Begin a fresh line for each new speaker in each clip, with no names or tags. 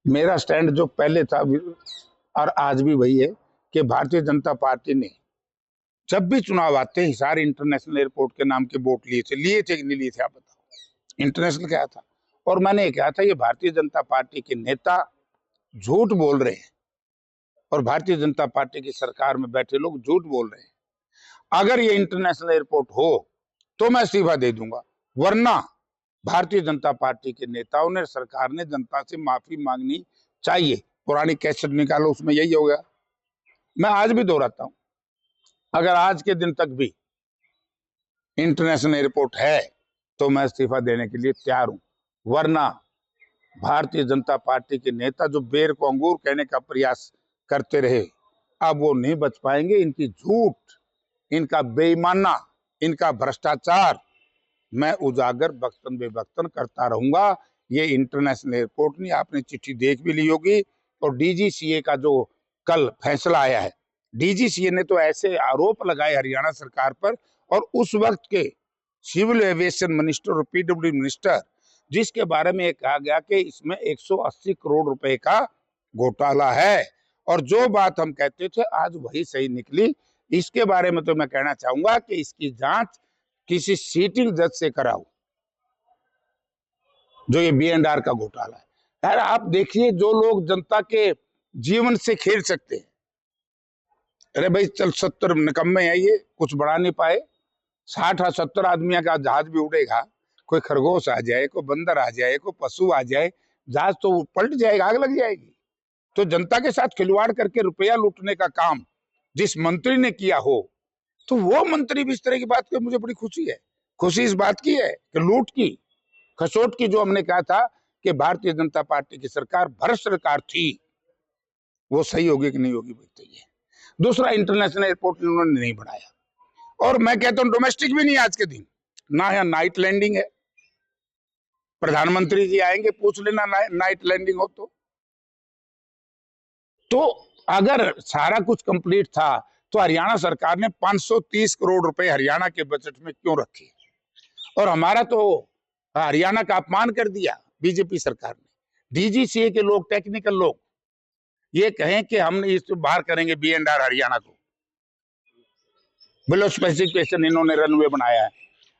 मेरा स्टैंड जो पहले था और आज भी वही है कि भारतीय जनता पार्टी ने जब भी चुनाव आते हैं हिसार इंटरनेशनल एयरपोर्ट के नाम के वोट लिए थे कि नहीं लिए थे, आप बताओ। इंटरनेशनल क्या था? और मैंने ये कहा था ये भारतीय जनता पार्टी के नेता झूठ बोल रहे हैं और भारतीय जनता पार्टी की सरकार में बैठे लोग झूठ बोल रहे हैं। अगर ये इंटरनेशनल एयरपोर्ट हो तो मैं इस्तीफा दे दूंगा, वरना भारतीय जनता पार्टी के नेताओं ने, सरकार ने जनता से माफी मांगनी चाहिए। पुरानी कैसेट निकालो, उसमें यही होगा। मैं आज भी दोहराता हूं, अगर आज के दिन तक भी इंटरनेशनल एयरपोर्ट है तो मैं इस्तीफा देने के लिए तैयार हूं, वरना भारतीय जनता पार्टी के नेता जो बेर को अंगूर कहने का प्रयास करते रहे, अब वो नहीं बच पाएंगे। इनकी झूठ, इनका बेईमाना, इनका भ्रष्टाचार मैं उजागर वक्तन बेवक्तन करता रहूंगा। ये इंटरनेशनल एयरपोर्ट नहीं, आपने चिट्ठी देख भी ली होगी। और डीजीसीए का जो कल फैसला आया है, डीजीसीए ने तो ऐसे आरोप लगाए हरियाणा सरकार पर, और उस वक्त के सिविल एविएशन मिनिस्टर और पीडब्ल्यू मिनिस्टर, जिसके बारे में कहा गया कि इसमें 180 करोड़ रुपए का घोटाला है। और जो बात हम कहते थे आज वही सही निकली। इसके बारे में तो मैं कहना चाहूंगा कि इसकी जांच किसी सीटिंग जज से कराओ, जो ये B&R का घोटाला है। यार आप देखिए, जो लोग जनता के जीवन से खेल सकते हैं, अरे भाई चल 70 निकम्मे है, ये कुछ बढ़ा नहीं पाए। 60 या 70 आदमियों का जहाज भी उड़ेगा, कोई खरगोश आ जाए, कोई बंदर आ जाए, कोई पशु आ जाए, जहाज तो पलट जाएगा, आग लग जाएगी। तो जनता के साथ खिलवाड़ करके रुपया लूटने का काम जिस मंत्री ने किया हो, तो वो मंत्री भी इस तरह की बात कर, मुझे बड़ी खुशी है। खुशी इस बात की है कि लूट की, खसोट की, जो हमने कहा था कि भारतीय जनता पार्टी की सरकार भ्रष्ट सरकार थी, वो सही होगी कि नहीं होगी बताइए। दूसरा, इंटरनेशनल एयरपोर्ट इन्होंने नहीं बढ़ाया, और मैं कहता हूं डोमेस्टिक भी नहीं आज के दिन, ना यहाँ नाइट लैंडिंग है। प्रधानमंत्री जी आएंगे, पूछ लेना नाइट लैंडिंग हो तो अगर सारा कुछ कंप्लीट था तो हरियाणा सरकार ने 530 करोड़ रुपए हरियाणा के बजट में क्यों रखे? और हमारा तो हरियाणा का अपमान कर दिया बीजेपी सरकार ने। डीजीसीए के लोग, टेक्निकल लोग ये कहें कि हम इस बाहर करेंगे B&R हरियाणा को, बिलो स्पेसिफिकेशन इन्होंने रनवे बनाया है।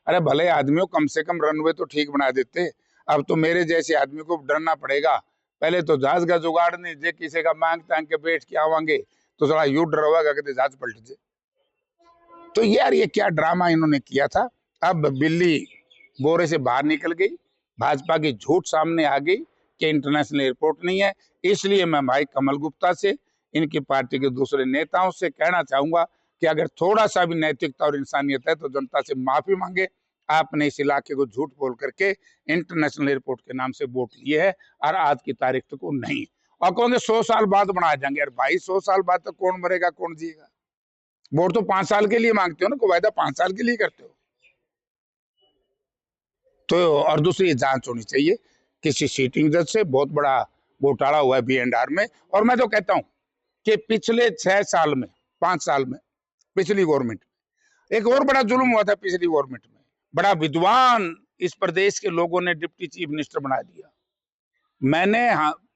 अरे भले आदमियों, कम से कम रनवे तो ठीक बना देते। अब तो मेरे जैसे आदमी को डरना पड़ेगा। पहले तो जहाज का जुगाड़ नहीं, जे किसी का मांग तांग के बैठ के आवांगे तो थोड़ा यू डर होगा कि जहाज पलट जाए। तो यार ये क्या ड्रामा इन्होंने किया था। अब बिल्ली बोरे से बाहर निकल गई, भाजपा की झूठ सामने आ गई कि इंटरनेशनल एयरपोर्ट नहीं है। इसलिए मैं भाई कमल गुप्ता से, इनकी पार्टी के दूसरे नेताओं से कहना चाहूंगा कि अगर थोड़ा सा भी नैतिकता और इंसानियत है तो जनता से माफी मांगे। आपने इस इलाके को झूठ बोल करके इंटरनेशनल एयरपोर्ट के नाम से वोट लिए है, और आज की तारीख तक को नहीं। और कहोगे 100 साल बाद बनाया जाएंगे। यार भाई 100 साल बाद तक कौन मरेगा, कौन जिएगा? वोट तो 5 साल के लिए मांगते हो ना, कोई वायदा 5 साल के लिए करते हो। तो और दूसरी जांच होनी चाहिए किसी सीटिंग जज से। बहुत बड़ा घोटाला हुआ है B&R में। और मैं तो कहता हूं कि पिछले 6 साल में, 5 साल में, पिछली गवर्नमेंट में एक और बड़ा जुल्म हुआ था। पिछली गवर्नमेंट में बड़ा विद्वान इस प्रदेश के लोगों ने डिप्टी चीफ मिनिस्टर बना दिया। मैंने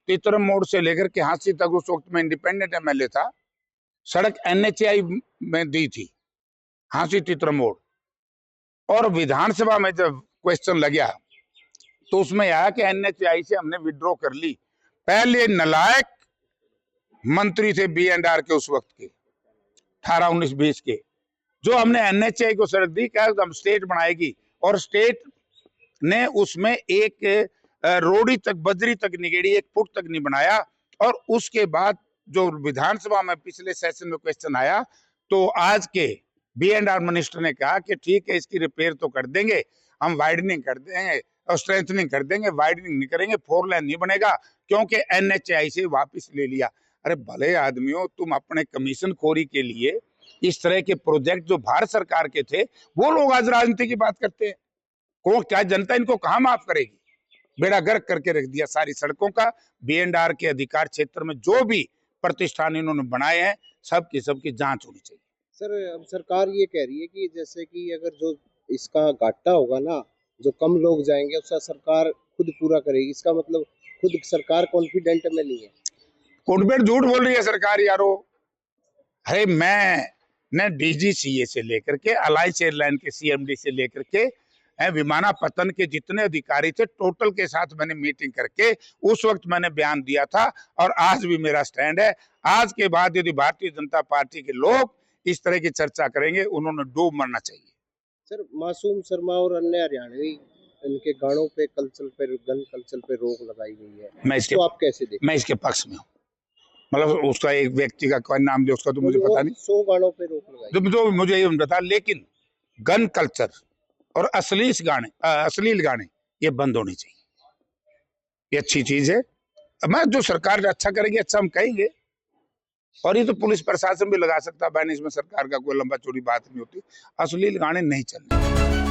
तीतरम मोड़ से लेकर के हांसी तक, उस वक्त में इंडिपेंडेंट MLA था, सड़क NHAI में दी थी, हांसी तीतरम मोड़। और विधानसभा में जब क्वेश्चन लगा तो उसमें आया कि NHAI से हमने विड्रॉ कर ली। पहले नालायक मंत्री थे B&R के उस वक्त के, 18, 19, 20 के, जो हमने NHAI को सड़क दी, क्या हम स्टेट बनाएगी, और स्टेट ने उसमें एक रोड़ी तक, बजरी तक निगेड़ी, 1 फुट तक नहीं बनाया। और उसके बाद जो विधानसभा में पिछले सेशन में क्वेश्चन आया तो आज के B&R मिनिस्टर ने कहा कि ठीक है, इसकी रिपेयर तो कर देंगे, हम वाइडनिंग कर देंगे और स्ट्रेंथनिंग कर देंगे, वाइडनिंग नहीं करेंगे, 4 लेन नहीं बनेगा, क्योंकि NHAI से वापस ले लिया। अरे भले आदमियों, तुम अपने कमीशन खोरी के लिए इस तरह के प्रोजेक्ट जो भारत सरकार के थे, वो लोग आज राजनीति की बात करते हैं। को क्या जनता इनको कहां माफ करेगी? बेड़ा गर्क करके रख दिया सारी सड़कों का। B&R के अधिकार क्षेत्र में जो भी प्रतिष्ठान इन्होंने बनाए हैं, सबकी जांच होनी चाहिए।
सर, अब सरकार ये कह रही है कि जैसे कि अगर जो इसका घाटा होगा ना, जो कम लोग जाएंगे उसका सरकार खुद पूरा करेगी। इसका मतलब खुद सरकार कॉन्फिडेंट में नहीं है।
कॉन्फिडेंट झूठ बोल रही है सरकार यारो। अरे मैंने डीजीसीए से लेकर के अलायंस एयरलाइन के सीएमडी से लेकर के विमानापत्तन के जितने अधिकारी थे टोटल के साथ मैंने मीटिंग करके उस वक्त मैंने बयान दिया था और आज भी मेरा स्टैंड है। आज के बाद यदि भारतीय जनता पार्टी के लोग इस तरह की चर्चा करेंगे उन्होंने डूब मरना चाहिए।
सर मासूम शर्मा और अन्य हरियाणवी इनके गानों पे कल्चर पे गन कल्चर पे रोक लगाई गई है,
मैं
आप कैसे देखते?
मैं इसके पक्ष में हूँ। मतलब उसका एक व्यक्ति का कोई नाम दे उसका तो मुझे पता नहीं,
100 गानों पे रोक लगाई
जो मुझे ये बता, लेकिन गन कल्चर और अश्लील गाने ये बंद होने चाहिए। ये अच्छी चीज है। मैं जो सरकार अच्छा करेगी अच्छा हम कहेंगे, और ये तो पुलिस प्रशासन भी लगा सकता है बैन, इसमें सरकार का कोई लंबा चौड़ी बात नहीं होती। अश्लील गाने नहीं चलने।